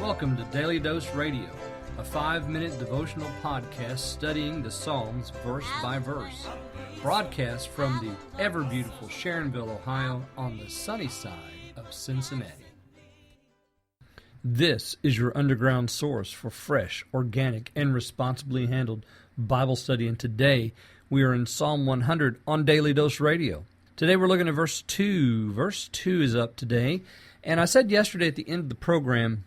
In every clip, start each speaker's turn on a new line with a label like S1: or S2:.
S1: Welcome to Daily Dose Radio, a 5-minute devotional podcast studying the Psalms verse by verse. Broadcast from the ever-beautiful Sharonville, Ohio, on the sunny side of Cincinnati. This is your underground source for fresh, organic, and responsibly handled Bible study, and today we are in Psalm 100 on Daily Dose Radio. Today we're looking at verse 2. Verse 2 is up today, and I said yesterday at the end of the program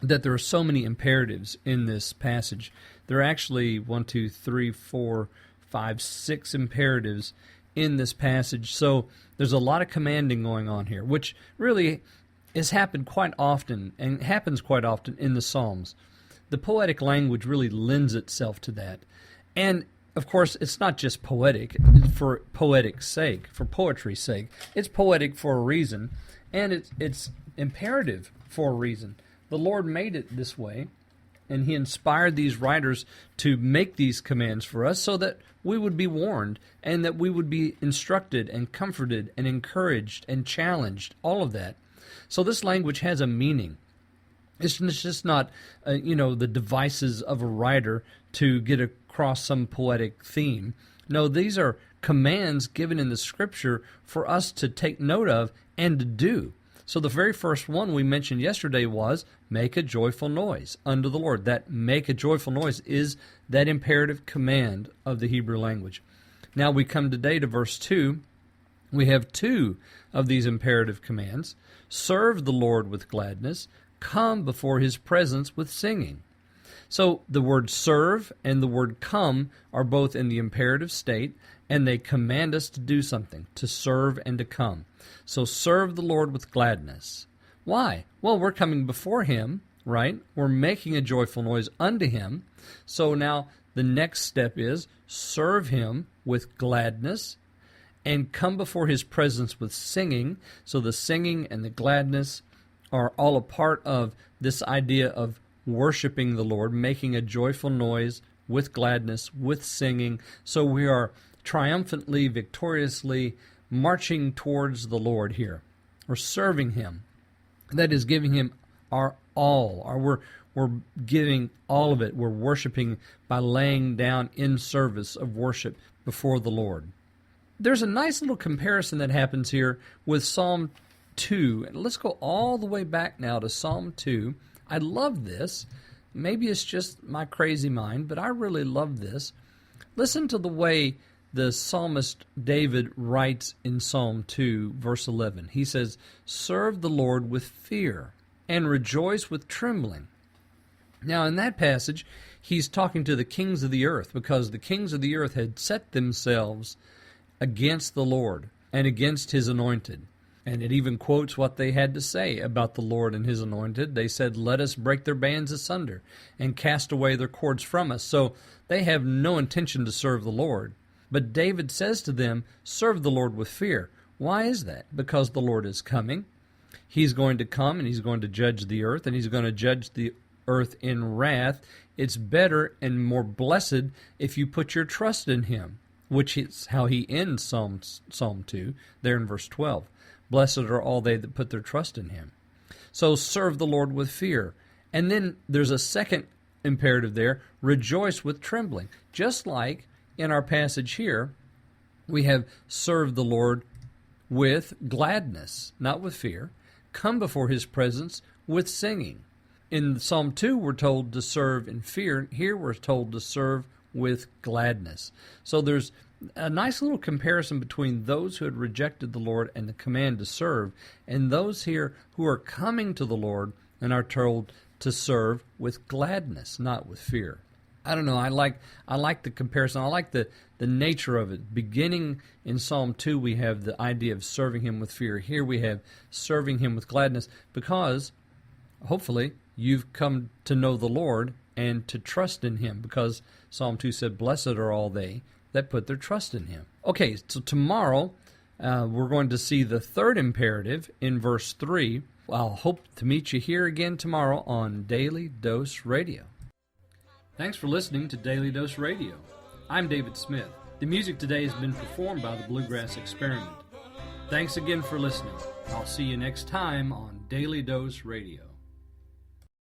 S1: that there are so many imperatives in this passage. There are actually 6 imperatives in this passage. So there's a lot of commanding going on here, which really has happened quite often and happens quite often in the Psalms. The poetic language really lends itself to that. And of course, it's not just poetic for poetic's sake, for poetry's sake. It's poetic for a reason, and it's imperative for a reason. The Lord made it this way, and He inspired these writers to make these commands for us so that we would be warned and that we would be instructed and comforted and encouraged and challenged, all of that. So this language has a meaning. It's just not, the devices of a writer to get across some poetic theme. No, these are commands given in the Scripture for us to take note of and to do. So the very first one we mentioned yesterday was, make a joyful noise unto the Lord. That make a joyful noise is that imperative command of the Hebrew language. Now we come today to verse 2. We have 2 of these imperative commands. Serve the Lord with gladness. Come before His presence with singing. So the word serve and the word come are both in the imperative state, and they command us to do something, to serve and to come. So serve the Lord with gladness. Why? Well, we're coming before Him, right? We're making a joyful noise unto Him. So now the next step is serve Him with gladness and come before His presence with singing. So the singing and the gladness are all a part of this idea of worshiping the Lord, making a joyful noise with gladness, with singing. So we are triumphantly, victoriously marching towards the Lord here. We're serving Him. That is giving Him our all. We're giving all of it. We're worshiping by laying down in service of worship before the Lord. There's a nice little comparison that happens here with Psalm 2. And let's go all the way back now to Psalm 2. I love this. Maybe it's just my crazy mind, but I really love this. Listen to the way the psalmist David writes in Psalm 2, verse 11. He says, serve the Lord with fear and rejoice with trembling. Now, in that passage, he's talking to the kings of the earth because the kings of the earth had set themselves against the Lord and against His anointed. And it even quotes what they had to say about the Lord and His anointed. They said, let us break their bands asunder and cast away their cords from us. So they have no intention to serve the Lord. But David says to them, serve the Lord with fear. Why is that? Because the Lord is coming. He's going to come and He's going to judge the earth, and He's going to judge the earth in wrath. It's better and more blessed if you put your trust in Him, which is how he ends Psalm 2, there in verse 12. Blessed are all they that put their trust in Him. So serve the Lord with fear. And then there's a second imperative there, rejoice with trembling. Just like in our passage here, we have served the Lord with gladness, not with fear. Come before His presence with singing. In Psalm 2, we're told to serve in fear. Here we're told to serve with gladness. So there's a nice little comparison between those who had rejected the Lord and the command to serve, and those here who are coming to the Lord and are told to serve with gladness, not with fear. I don't know, I like the comparison. I like the nature of it. Beginning in Psalm 2, we have the idea of serving Him with fear. Here we have serving Him with gladness because, hopefully, you've come to know the Lord and to trust in Him, because Psalm 2 said, blessed are all they that put their trust in Him. Okay, so tomorrow we're going to see the third imperative in verse 3. I'll hope to meet you here again tomorrow on Daily Dose Radio. Thanks for listening to Daily Dose Radio. I'm David Smith. The music today has been performed by the Bluegrass Experiment. Thanks again for listening. I'll see you next time on Daily Dose Radio.